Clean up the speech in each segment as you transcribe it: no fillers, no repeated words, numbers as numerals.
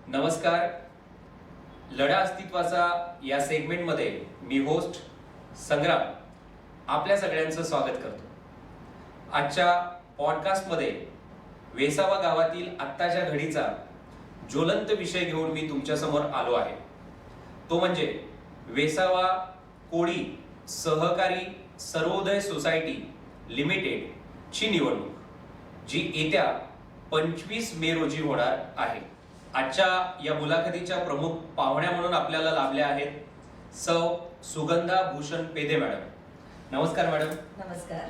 नमस्कार. लढा अस्तित्वाचा या सेगमेंटमध्ये मी होस्ट संग्राम आपल्या सगळ्यांचं स्वागत करतो. आजच्या पॉडकास्टमध्ये वेसावा गावातील आत्ताच्या घडीचा ज्वलंत विषय घेऊन मी तुमच्यासमोर आलो आहे. तो म्हणजे वेसावा कोळी सहकारी सर्वोदय सोसायटी लिमिटेड ची निवडणूक, जी येत्या 25 मे रोजी होणार आहे. आजच्या या मुलाखतीच्या प्रमुख पाहुण्या म्हणून आपल्याला लाभल्या आहेत सौ सुगंधा भूषण पेदे मॅडम. नमस्कार मॅडम. नमस्कार.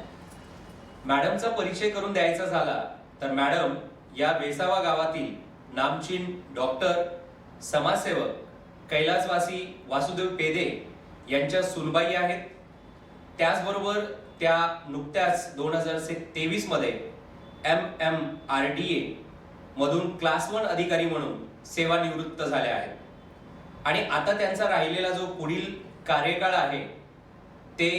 मॅडमचा परिचय करून द्यायचा झाला तर मॅडम या वेसावा गावातील नामचीन डॉक्टर, समाजसेवक, कैलासवासी वासुदेव पेदे यांच्या सुनबाई आहेत. त्याचबरोबर त्या नुकत्याच 2023 मध्ये MMRDA मधून क्लास 1 अधिकारी म्हणून सेवानिवृत्त झाल्या आहेत आणि आता त्यांचा राहिलेला जो पुढील कार्यकाळ आहे ते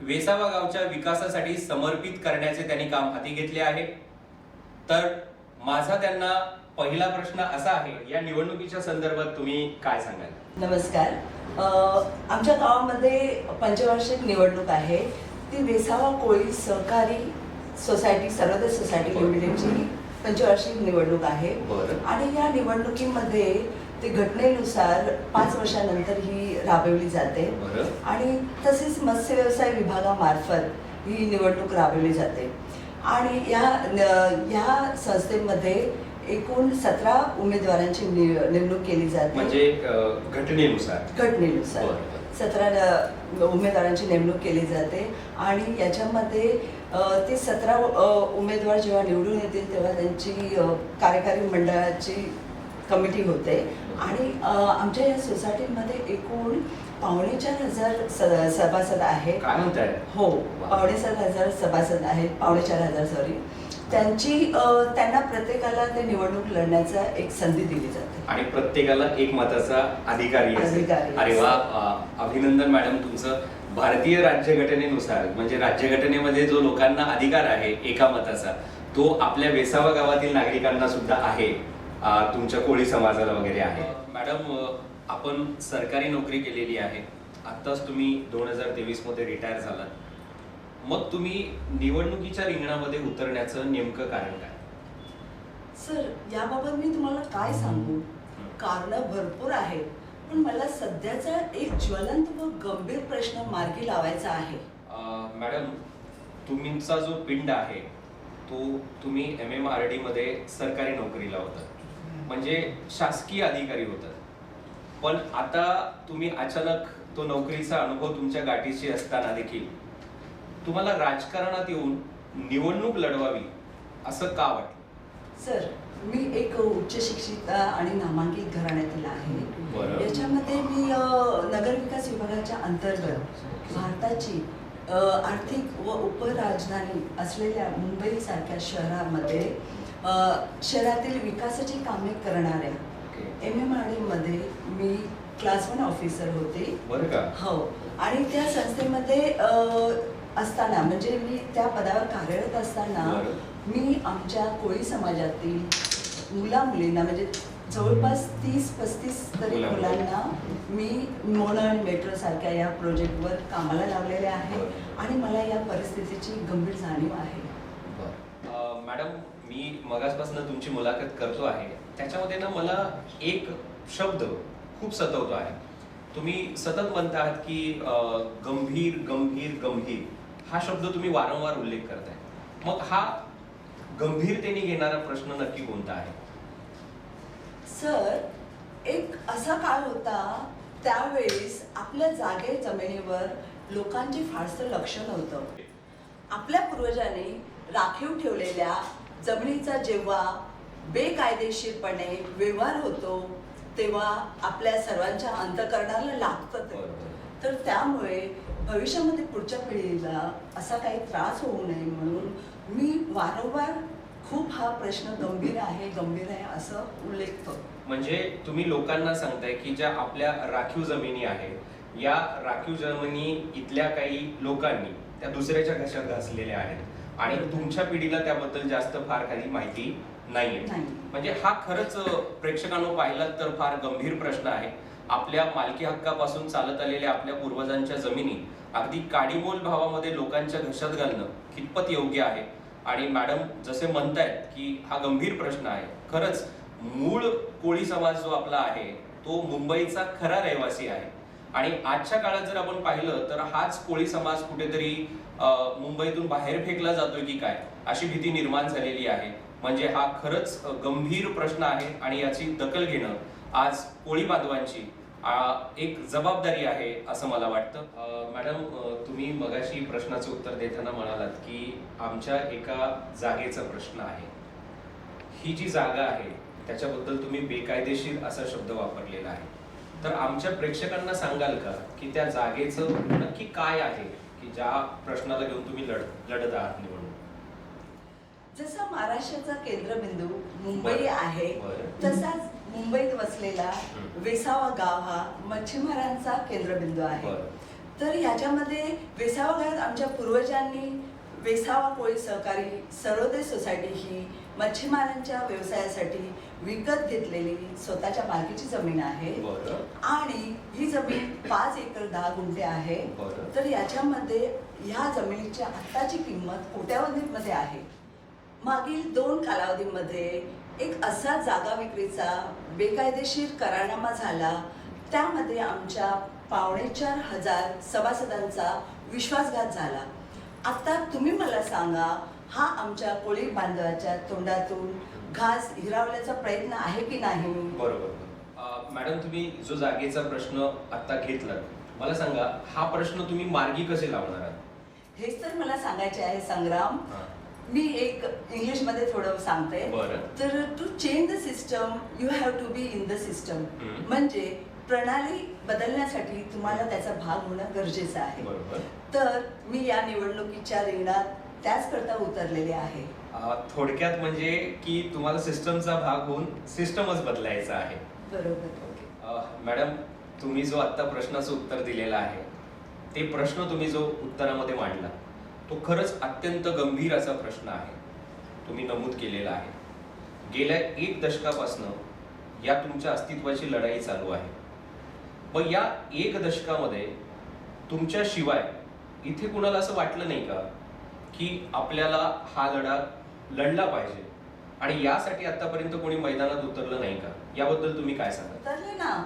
वेसावा गावच्या विकासासाठी समर्पित करण्याचे त्यांनी काम हाती घेतले आहे. तर माझा त्यांना पहिला प्रश्न असा आहे, या निवडणुकीच्या संदर्भात तुम्ही काय सांगाल? नमस्कार. आमच्या गावामध्ये पंचवार्षिक निवडणूक आहे. ती वेसावा कोळी सहकारी सोसायटी सर्वोदय सोसायटी लिमिटेडची पंचवार्षिक निवडणूक आहे. आणि या निवडणुकीमध्ये ते घटनेनुसार 5 वर्षानंतर ही राबवली जाते आणि तसेच मत्स्य व्यवसाय विभागामार्फत ही निवडणूक राबवली जाते. आणि या संस्थेमध्ये एकूण 17 उमेदवारांची नेमणूक केली जाते. म्हणजे घटनेनुसार 17 उमेदवारांची नेमणूक केली जाते आणि याच्यामध्ये ते 17 उमेदवार जेव्हा निवडून येतील तेव्हा त्यांची कार्यकारी मंडळाची कमिटी होते. आणि आमच्या या सोसायटीमध्ये एकूण 4,500 सभासद आहेत. काय म्हणताय? हो, 4,500 सभासद आहेत. 4,500 सॉरी. त्यांना प्रत्येकाला ते निवडणूक लढण्याचा एक संधी दिली जाते आणि प्रत्येकाला एक मताचा अधिकारी असेल. अरे वा, अभिनंदन मॅडम तुमचं. भारतीय राज्यघटनेनुसार म्हणजे राज्यघटनेमध्ये जो लोकांना अधिकार आहे एका मताचा, तो आपल्या वेसावा गावातील नागरिकांना सुद्धा आहे, तुमच्या कोळी समाजाला वगैरे आहे. मॅडम, आपण सरकारी नोकरी केलेली आहे. आत्ताच तुम्ही 2023 मध्ये रिटायर झालात. मग तुम्ही निवडणुकीच्या रिंगणामध्ये उतरण्याचं नेमकं कारण काय? सर, याबाबत मी तुम्हाला काय सांगू, कारण भरपूर आहेत, पण मला सध्याचा एक ज्वलंत व गंभीर प्रश्न मार्गी लावायचा आहे. मॅडम, तुमचा जो पिंड आहे तो तुम्ही MMRD मध्ये सरकारी नोकरीला होता, म्हणजे शासकीय अधिकारी होता. पण आता तुम्ही अचानक तो नोकरीचा अनुभव तुमच्या गाठीशी असताना देखील तुम्हाला राजकारणात येऊन निवडणूक लढवावी असं का वाटलं? सर, मी एक उच्च शिक्षित आणि नामांकित घराण्यातील आहे. याच्यामध्ये मी नगरविकास विभागाच्या अंतर्गत भारताची आर्थिक व उपराजधानी असलेल्या मुंबई सारख्या शहरामध्ये शहरातील विकासाची कामे करणाऱ्या MMRD मध्ये मी क्लास 1 ऑफिसर होते. बरं का? हो. आणि त्या संस्थेमध्ये असताना, म्हणजे मी त्या पदावर कार्यरत असताना मी आमच्या कोळी समाजातील मुला-मुलींना, म्हणजे जवळपास 30-35 तरी मुलांना मी मोनो आणि मेट्रो सारख्या या प्रोजेक्टवर कामाला लावलेले आहे आणि मला या परिस्थितीची गंभीर जाणीव आहे. मॅडम, मी मगासपासून तुमची मुलाखत करतो आहे, त्याच्यामध्ये ना मला एक शब्द खूप सतवतो आहे. तुम्ही सतत म्हणता आहात की गंभीर गंभीर गंभीर हा शब्द तुम्ही वारंवार उल्लेख करताय. मग हा गंभीरतेने घेणारा प्रश्न नक्की कोणता आहे? सर, एक असा काळ होता, त्यावेळेस आपल्या जागे जमिनीवर लोकांचे फारसं लक्ष नव्हतं. आपल्या पूर्वजांनी राखीव ठेवलेल्या जमिनीचा जेव्हा बेकायदेशीरपणे व्यवहार होतो तेव्हा आपल्या सर्वांच्या अंतःकरणाला लागतं. तर त्यामुळे भविष्यामध्ये पुढच्या पिढीला असा काही त्रास होऊ नये म्हणून मी वारंवार खूप हा प्रश्न गंभीर आहे असं उल्लेख करतो. म्हणजे तुम्ही लोकांना सांगताय की ज्या आपल्या राखीव जमिनी आहे, या राखीव जमिनी इथल्या काही लोकांनी त्या दुसऱ्याच्या घशात घासलेल्या आहेत आणि तुमच्या पिढीला त्याबद्दल जास्त फार काही माहिती नाहीये. नाही. म्हणजे हा खरंच प्रेक्षकांनो पाहिलात तर फार गंभीर प्रश्न आहे. आपल्या मालकी हक्कापासून चालत आलेल्या आपल्या पूर्वजांच्या जमिनी अगदी काडीमोल भावामध्ये लोकांच्या घशात घालणं कितपत योग्य आहे? आणि मॅडम जसे म्हणतायत की हा गंभीर प्रश्न आहे. खरंच मूळ कोळी समाज जो आपला आहे तो मुंबईचा खरा रहिवासी आहे आणि आजच्या काळात जर आपण पाहिलं तर हाच कोळी समाज कुठेतरी मुंबईतून बाहेर फेकला जातोय की काय अशी भीती निर्माण झालेली आहे. म्हणजे हा खरंच गंभीर प्रश्न आहे आणि याची दखल घेणं आज कोळी बांधवांची एक जबाबदारी आहे असं मला वाटतं. मॅडम तुम्ही मगाशी प्रश्नाचं उत्तर देताना म्हणालात की आमच्या एका जागेचा प्रश्न आहे. ही जी जागा आहे त्याच्याबद्दल तुम्ही बेकायदेशीर असा शब्द वापरलेला आहे. तर आमच्या प्रेक्षकांना सांगाल का की त्या जागेचं नक्की काय आहे की ज्या प्रश्नाला घेऊन तुम्ही लढत आहात निवडून? जसा महाराष्ट्राचा केंद्रबिंदू मुंबई बरं. आहे बरं. तसाच मुंबईत वसलेला वेसावा गाव हा मच्छीमारांचा केंद्रबिंदू आहे. बरं. तर याच्यामध्ये वेसावा गावात आमच्या पूर्वजांनी वेसावा कोळी सहकारी सर्वोदय सोसायटी ही मच्छीमारांच्या व्यवसायासाठी विकत घेतलेली स्वतःच्या मालकीची जमीन आहे. बरं. आणि ही जमीन 5 एकर 10 गुंठे आहे. बरं. तर याच्यामध्ये ह्या जमिनीची आत्ताची किंमत कोट्यावधीमध्ये आहे. मागील 2 कालावधीमध्ये एक असा जागा विक्रीचा बेकायदेशीर करारनामा झाला. त्यामध्ये आमच्या 4,500 सभासदांचा विश्वासघात झाला. आता तुम्ही मला सांगा, हा आमच्या कोळी बांधवाच्या तोंडातून घास हिरावल्याचा प्रयत्न आहे की नाही? बरोबर. मॅडम तुम्ही जो जागेचा प्रश्न आता घेतला मला सांगा हा प्रश्न तुम्ही मार्गी कसे लावणार आहात? हेच तर मला सांगायचे आहे संग्राम. हां. मी एक इंग्लिशमध्ये थोडं सांगते. बरं. तर to change the system you have to be in the system. म्हणजे प्रणाली बदलण्यासाठी तुम्हाला त्याचा भाग होणं गरजेचं आहे. बरोबर. तर मी या निवडणुकीच्या रिंगणात त्याच करता उतरलेले आहे. थोडक्यात म्हणजे की तुम्हाला सिस्टमचा भाग होऊन सिस्टमच बदलायचा आहे. बरोबर. मॅडम तुम्ही जो आता प्रश्नाचं उत्तर दिलेलं आहे ते प्रश्न तुम्ही जो उत्तरामध्ये मांडला तो खरंच अत्यंत गंभीर असा प्रश्न आहे. तुम्ही नमूद केलेला आहे. गेल्या 1 दशकापासून या तुमच्या अस्तित्वाची लढाई चालू आहे. पण या 1 दशकामध्ये तुमच्या शिवाय इथे कुणाला असं वाटलं नाही का की आपल्याला हा लढा लढला पाहिजे आणि यासाठी आतापर्यंत कोणी मैदानात उतरलं नाही का? याबद्दल तुम्ही काय सांगाल? उतरले ना.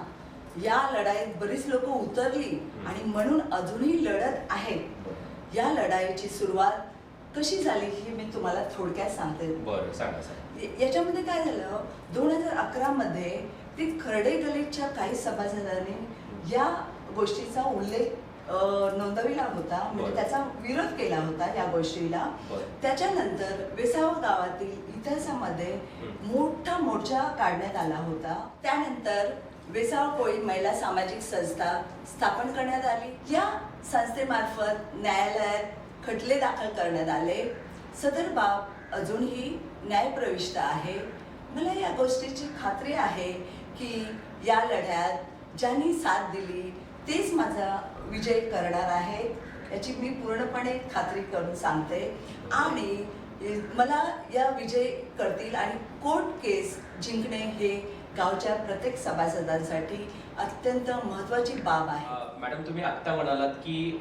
या लढाईत बरीच लोक उतरली आणि म्हणून अजूनही लढत आहेत. या लढाईची सुरुवात कशी झाली ही मी तुम्हाला थोडक्यात सांगते. बरं, सांगा सांगा. याच्यामध्ये काय झालं, 2011 मध्ये ती खर्डे गलितच्या काही सभासदांनी या गोष्टीचा उल्लेख नोंदविला होता. म्हणजे बरं. त्याचा विरोध केला होता या गोष्टीला. बरं. त्याच्यानंतर वेसावा गावातील इतिहासामध्ये मोठा मोर्चा काढण्यात आला होता. त्यानंतर वेसावा कोळी महिला सामाजिक संस्था स्थापन करण्यात आली. या संस्थेमार्फत न्यायालयात खटले दाखल करण्यात आले. सदर बाब अजूनही न्यायप्रविष्ट आहे. मला या गोष्टीची खात्री आहे की या लढ्यात ज्यांनी साथ दिली तेच माझा विजय करणार आहेत याची मी पूर्णपणे खात्री करून सांगते. आणि मला या विजय करतील आणि कोर्ट केस जिंकणे हे गावच्या प्रत्येक सभासदांसाठी अत्यंत महत्त्वाची बाब आहे. मॅडम तुम्ही आत्ता म्हणालात की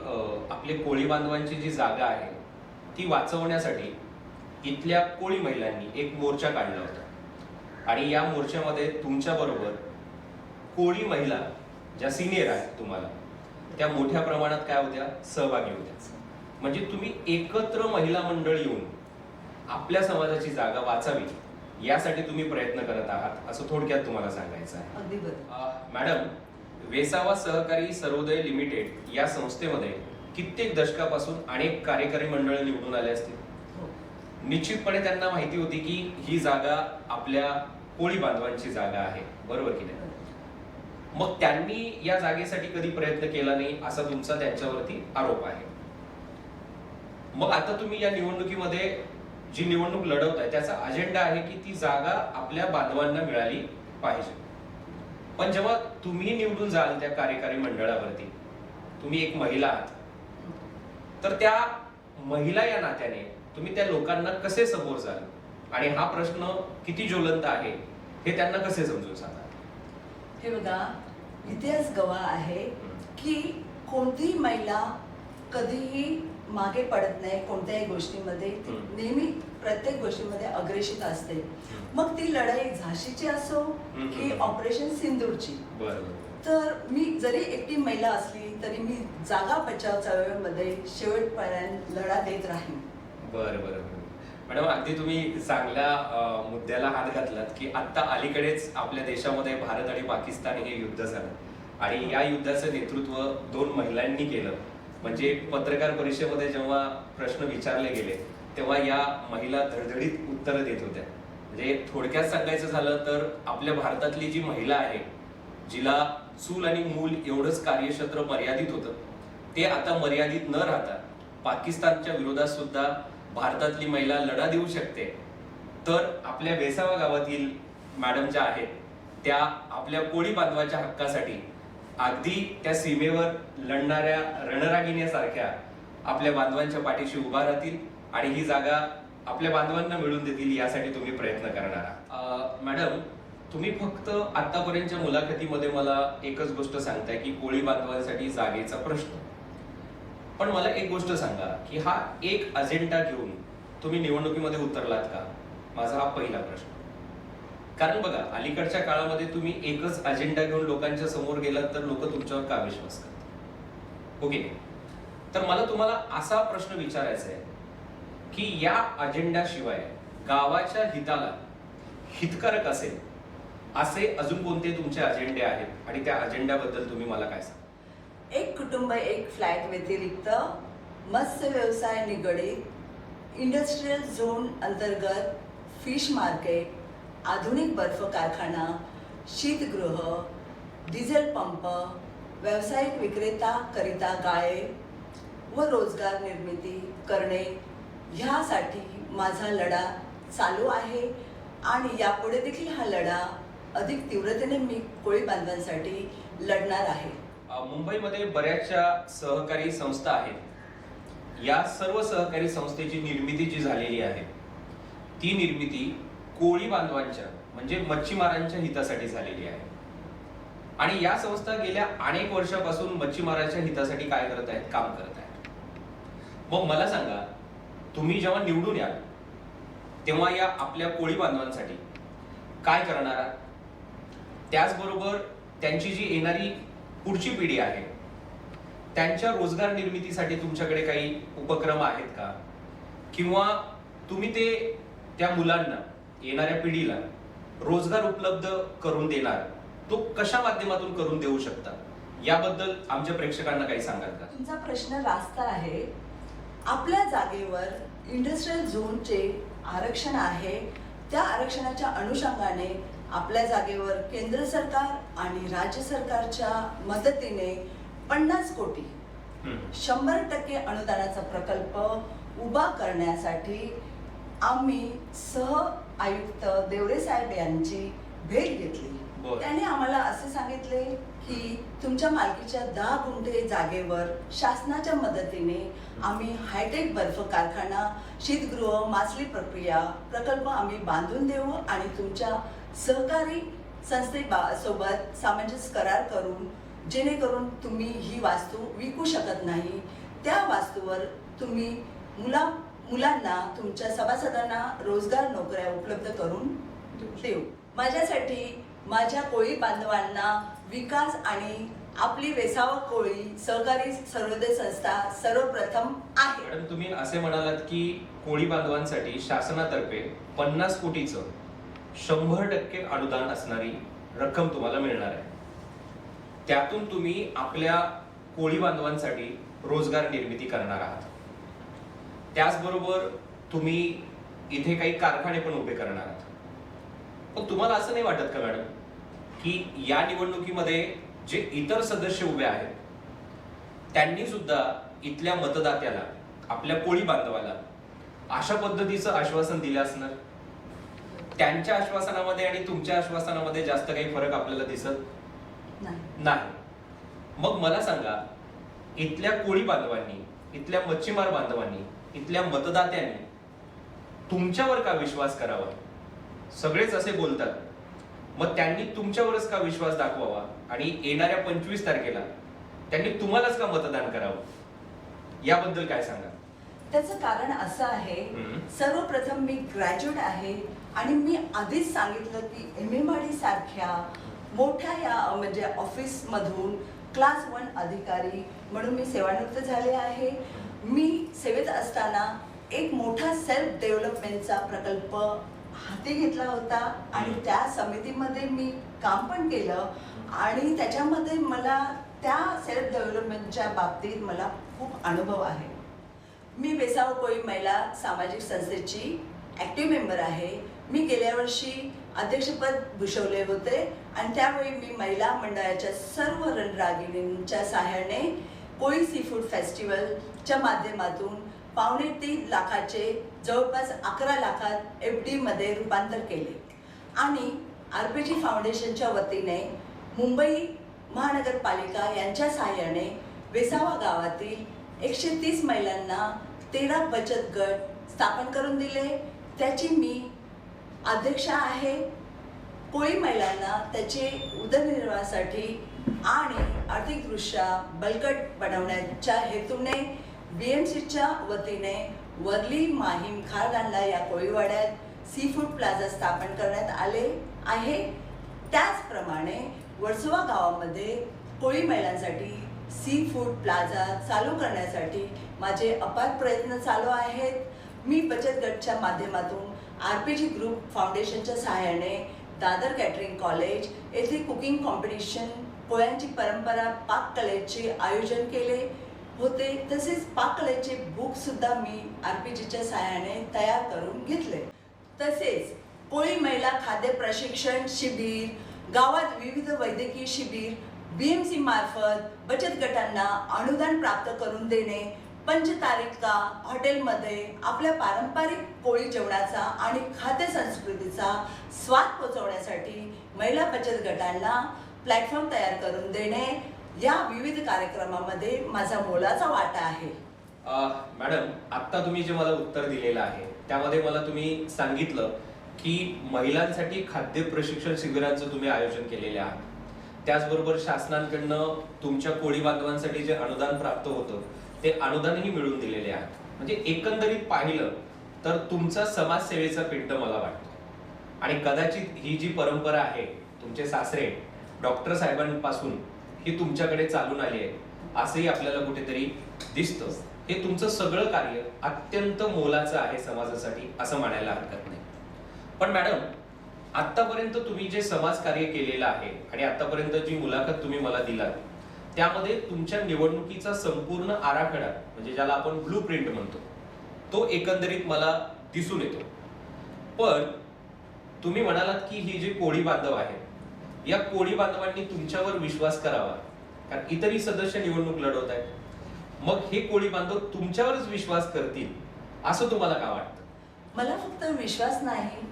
आपले कोळी बांधवांची जी जागा आहे ती वाचवण्यासाठी इथल्या कोळी महिलांनी एक मोर्चा काढला होता आणि या मोर्चामध्ये तुमच्या बरोबर कोळी महिला ज्या सिनियर आहेत तुम्हाला त्या मोठ्या प्रमाणात काय होत्या, सहभागी होत्या. म्हणजे तुम्ही एकत्र महिला मंडळ येऊन आपल्या समाजाची जागा वाचावी यासाठी तुम्ही प्रयत्न करत आहात असं थोडक्यात तुम्हाला सांगायचं आहे. अगदी बरोबर. मॅडम वेसावा सहकारी सर्वोदय लिमिटेड या संस्थेमध्ये कित्येक दशकापासून अनेक कार्यकारी मंडळ निवडून आले असतील. निश्चितपणे त्यांना माहिती होती की ही जागा आपल्या कोळी बांधवांची जागा आहे, बरोबर की नाही? मग त्यांनी या जागेसाठी कधी प्रयत्न केला नाही असा तुमचा त्यांच्यावरती आरोप आहे. मग आता तुम्ही या निवडणुकीमध्ये जी निवडणूक लढवताय त्याचा अजेंडा आहे की ती जागा आपल्या बांधवांना मिळाली पाहिजे. पण जेव्हा तुम्ही निवडून जाल त्या कार्यकारी मंडळावरती, तुम्ही एक महिला आहात, तर त्या महिला या नात्याने तुम्ही त्या लोकांना कसे समोर जाल आणि हा प्रश्न किती ज्वलंत आहे हे त्यांना कसे समजून सांगा? हे बघा, इतिहास गवाह आहे की कोणतीही महिला कधीही मागे पडत नाही कोणत्याही गोष्टीमध्ये. ती नेहमी प्रत्येक गोष्टीमध्ये अग्रेसित असते. मग ती लढाई झाशीची असो की ऑपरेशन सिंदूरची. तर मी जरी एकटी महिला असली तरी मी जागा बचाव चळवळीमध्ये शेवटपर्यंत लढा देत राहीन. बरं बरं बरं मॅडम, अगदी तुम्ही चांगल्या मुद्द्याला हात घातलात की आत्ता अलीकडेच आपल्या देशामध्ये भारत आणि पाकिस्तान हे युद्ध झालं आणि या युद्धाचं नेतृत्व 2 महिलांनी केलं. म्हणजे पत्रकार परिषदेमध्ये जेव्हा प्रश्न विचारले गेले तेव्हा या महिला धडधडीत उत्तरं देत होत्या. म्हणजे थोडक्यात सांगायचं झालं तर आपल्या भारतातली जी महिला आहे, जिला चूल आणि मूल एवढंच कार्यक्षेत्र मर्यादित होतं, ते आता मर्यादित न राहता पाकिस्तानच्या विरोधात सुद्धा भारतातली महिला लढा देऊ शकते. तर आपल्या वेसावा गावातील मॅडम ज्या आहेत त्या आपल्या कोळी बांधवाच्या हक्कासाठी अगदी त्या सीमेवर लढणाऱ्या रणरागिण्यासारख्या आपल्या बांधवांच्या पाठीशी उभा राहतील आणि ही जागा आपल्या बांधवांना मिळवून देतील यासाठी तुम्ही प्रयत्न करणार आहात. मॅडम, तुम्ही फक्त आतापर्यंतच्या मुलाखतीमध्ये मला एकच गोष्ट सांगताय की कोळी बांधवांसाठी जागेचा प्रश्न. पण मला एक गोष्ट सांगा की हा एक अजेंडा घेऊन तुम्ही निवडणुकीमध्ये उतरलात का? माझा हा पहिला प्रश्न. कारण बघा, अलीकडच्या काळामध्ये तुम्ही एकच अजेंडा घेऊन लोकांच्या समोर गेलात तर लोक तुमच्यावर का विश्वास करतात? ओके, तर मला तुम्हाला असा प्रश्न विचारायचा आहे की या अजेंडाशिवाय गावाच्या हिताला हितकारक असेल असे अजून कोणते तुमचे अजेंडे आहेत आणि त्या अजेंड्याबद्दल तुम्ही मला काय सांगा? एक कुटुंब एक फ्लॅट व्यतिरिक्त मत्स्य व्यवसाय निगडीत इंडस्ट्रियल झोन अंतर्गत फिश मार्केट, आधुनिक बर्फ कारखाना, शीतगृह, डिझेल पंप, व्यावसायिक विक्रेता करिता गाळे व रोजगार निर्मिती करणे ह्यासाठी माझा लढा चालू आहे आणि यापुढे देखील हा लढा अधिक तीव्रतेने मी कोळी बांधवांसाठी लढणार आहे. मुंबईमध्ये बऱ्याचशा सहकारी संस्था आहेत. या सर्व सहकारी संस्थेची निर्मिती जी झालेली आहे ती निर्मिती कोळी बांधवांच्या म्हणजे मच्छीमारांच्या हितासाठी झालेली आहे आणि या संस्था गेल्या अनेक वर्षापासून मच्छीमारांच्या हितासाठी काय करत आहेत? काम करत आहेत. मग मला सांगा, तुम्ही जेव्हा निवडून याल तेव्हा या आपल्या कोळी बांधवांसाठी काय करणार आहात? त्याचबरोबर त्यांची जी येणारी पुढची पिढी आहे त्यांच्या रोजगार निर्मितीसाठी तुमच्याकडे काही उपक्रम आहेत का? किंवा तुम्ही ते त्या मुलांना, येणाऱ्या पिढीला रोजगार उपलब्ध करून देणार, तो कशा माध्यमातून करून देऊ शकता याबद्दल आमच्या प्रेक्षकांना काही सांगाल का? तुमचा प्रश्न रास्त आहे. आपल्या जागेवर इंडस्ट्रियल झोनचे आरक्षण आहे. त्या आरक्षणाच्या अनुषंगाने आपल्या जागेवर केंद्र सरकार आणि राज्य सरकारच्या मदतीने 50 कोटी 100% अनुदानाचा प्रकल्प उभा करण्यासाठी आम्ही सह आयुक्त देवरे साहेब यांची भेट घेतली. त्यांनी आम्हाला असे सांगितले की तुमच्या मालकीच्या 10 गुंठे जागेवर शासनाच्या मदतीने आम्ही हायटेक बर्फ कारखाना, शीतगृह, मासळी प्रक्रिया प्रकल्प आम्ही बांधून देऊ आणि तुमच्या सहकारी संस्थेसोबत सामंजस्य करार करून जेणेकरून तुम्ही ही वास्तू विकू शकत नाही, त्या वास्तूवर तुम्ही मुलांना, तुमच्या सभासदांना रोजगार नोकऱ्या उपलब्ध करून देऊ. माझ्यासाठी माझ्या कोळी बांधवांना विकास आणि आपली वेसावा कोळी सहकारी सर्वोदय संस्था सर्वप्रथम आहे. मॅडम, तुम्ही असे म्हणालात की कोळी बांधवांसाठी शासनातर्फे 50 कोटीचं 100% अनुदान असणारी रक्कम तुम्हाला मिळणार आहे. त्यातून तुम्ही आपल्या कोळी बांधवांसाठी रोजगार निर्मिती करणार आहात. त्याचबरोबर तुम्ही इथे काही कारखाने पण उभे करणार आहात. पण तुम्हाला असं नाही वाटत का मॅडम की या निवडणुकीमध्ये जे इतर सदस्य उभे आहेत त्यांनी सुद्धा इथल्या मतदात्याला, आपल्या कोळी बांधवाला अशा पद्धतीचं आश्वासन दिलं असणार? त्यांच्या आश्वासनामध्ये आणि तुमच्या आश्वासनामध्ये जास्त काही फरक आपल्याला दिसत नाही. मग मला सांगा, इथल्या कोळी बांधवांनी, इथल्या मच्छीमार बांधवांनी, इथल्या मतदात्यांनी तुमच्यावर का विश्वास करावा? सगळेच असे बोलतात, मग त्यांनी तुमच्यावरच का विश्वास दाखवावा आणि येणाऱ्या 25 तारखेला त्यांनी तुम्हालाच का मतदान करावं? याबद्दल काय सांगा? त्याचं कारण असं आहे, सर्वप्रथम मी ग्रॅज्युएट आहे आणि मी आधीच सांगितलं की MMRD सारख्या मोठ्या या म्हणजे ऑफिस मधून क्लास 1 अधिकारी म्हणून मी सेवानिवृत्त झाले आहे. मी सेवेत असताना एक मोठा सेल्फ डेव्हलपमेंटचा प्रकल्प हाती घेतला होता आणि त्या समितीमध्ये मी काम पण केलं आणि त्याच्यामध्ये मला त्या सेल्फ डेव्हलपमेंटच्या बाबतीत मला खूप अनुभव आहे. मी वेसाव कोळी महिला सामाजिक संस्थेची ॲक्टिव्ह मेंबर आहे. मी गेल्या वर्षी अध्यक्षपद भूषवले होते आणि त्यावेळी मी महिला मंडळाच्या सर्व रणरागिणींच्या सहाय्याने कोळी सी फूड फेस्टिवलच्या माध्यमातून 2.5 लाखाचे जवळपास 11 लाखात FD मध्ये रूपांतर केले आणि RPG फाउंडेशनच्या वतीने मुंबई महानगरपालिका यांच्या सहाय्याने वेसावा गावातील 130 महिलांना 13 बचत गट स्थापन करून दिले. त्याची मी अध्यक्षा आहे. कोळी महिलांना त्याचे उदरनिर्वाहासाठी आणि आर्थिकदृष्ट्या बळकट बनवण्याच्या हेतूने BMCच्या वतीने वर्ली, माहीम, खारदांडा या कोळीवाड्यात सी फूड प्लाझा स्थापन करण्यात आले आहे. त्याचप्रमाणे वर्सोवा गावामध्ये कोळी महिलांसाठी सी फूड प्लाझा चालू करण्यासाठी माझे अपार प्रयत्न चालू आहेत. मी बचत गटच्या माध्यमातून RPG ग्रुप फाउंडेशनच्या सहाय्याने दादर कॅटरिंग कॉलेज येथे कुकिंग कॉम्पिटिशन, पोळ्यांची परंपरा, पाककलेचे आयोजन केले होते. तसेच पाककलेचे बुक सुद्धा मी RPGच्या सहाय्याने तयार करून घेतले. तसेच कोळी महिला खाद्य प्रशिक्षण शिबिर, गावात विविध वैद्यकीय शिबिर, BMC मार्फत बचत गटांना अनुदान प्राप्त करून देणे, पंचतारिका हॉटेलमध्ये आपल्या पारंपरिक कोळी जेवणाचा आणि खाद्य संस्कृतीचा स्वाद पोहोचवण्यासाठी महिला बचत गटांना प्लॅटफॉर्म तयार करून देणे, या विविध कार्यक्रमामध्ये माझा मोलाचा वाटा आहे. मॅडम, आता तुम्ही जे मला उत्तर दिलेलं आहे त्यामध्ये मला तुम्ही सांगितलं की महिलांसाठी खाद्य प्रशिक्षण शिबिरांचं तुम्ही आयोजन केलेले आहे. त्याचबरोबर शासनाकडनं तुमच्या कोळी बांधवांसाठी जे अनुदान प्राप्त होतं ते अनुदानही मिळवून दिलेले आहे. म्हणजे एकंदरीत पाहिलं तर तुमचा समाजसेवेचा पिंड मला वाटतो. आणि कदाचित ही जी परंपरा आहे, तुमचे सासरे डॉक्टर साहेबांपासून ही तुमच्याकडे चालून आली आहे असंही आपल्याला कुठेतरी दिसतं. हे तुमचं सगळं कार्य अत्यंत मोलाचं आहे समाजासाठी असं म्हणायला हरकत नाही. पण मॅडम, आतापर्यंत तुम्ही जे समाजकार्य केलेलं आहे आणि आतापर्यंत जी मुलाखत तुम्ही मला दिलात त्यामध्ये तुमच्या निवडणुकीचा संपूर्ण आराखडा, म्हणजे ज्याला आपण ब्लू प्रिंट म्हणतो, तो एकंदरीत मला दिसून येतो. पण तुम्ही म्हणालात की ही जी कोळी बांधव आहेत, या कोळी बांधवांनी तुमच्यावर विश्वास करावा, कारण इतरही सदस्य निवडणूक लढवत आहेत. मग हे कोळी बांधव तुमच्यावरच विश्वास करतील असं तुम्हाला का वाटतं? मला फक्त विश्वास नाही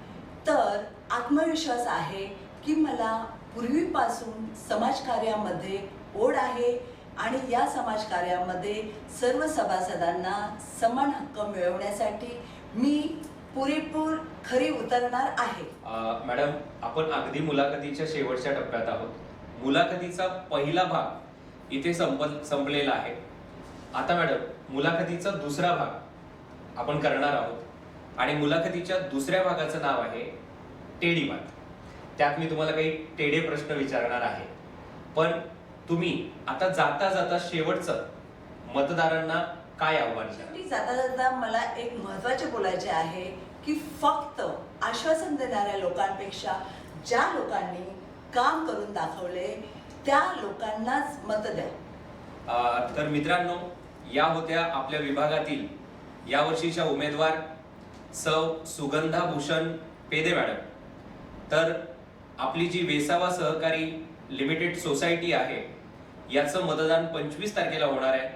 तर आत्मविश्वास आहे की मला पूर्वीपासून समाजकार्यामध्ये ओढ आहे आणि या समाजकार्यामध्ये सर्व सभासदांना समान हक्क मिळवण्यासाठी मी पुरेपूर खरी उतरणार आहे. मॅडम, आपण अगदी मुलाखतीच्या शेवटच्या टप्प्यात आहोत. मुलाखतीचा पहिला भाग इथे संपलेला आहे. आता मॅडम, मुलाखतीचा दुसरा भाग आपण करणार आहोत आणि मुलाखतीच्या दुसऱ्या भागाचं नाव आहे टेडी बात. त्यात मी तुम्हाला काही टेढे प्रश्न विचारणार आहे. पण तुम्ही आता जाता जाता शेवटचं मतदारांना काय आव्हान द्याल? जाता जाता मला एक महत्त्वाचे बोलायचे आहे की फक्त आश्वासन देणाऱ्या लोकांपेक्षा ज्या लोकांनी काम करून दाखवले त्या लोकांनाच मत द्या. तर मित्रांनो, या होत्या आपल्या विभागातील यावर्षीच्या उमेदवार सौ सुगंधा भूषण पेदे मॅडम. तर आपली जी वेसावा सहकारी लिमिटेड सोसायटी आहे याचं मतदान 25 तारखेला होणार आहे.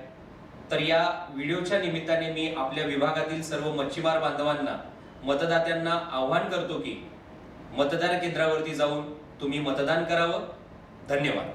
तर या व्हिडिओच्या निमित्ताने मी आपल्या विभागातील सर्व मच्छीमार बांधवांना, मतदात्यांना आव्हान करतो की मतदान केंद्रावरती जाऊन तुम्ही मतदान करावं. धन्यवाद.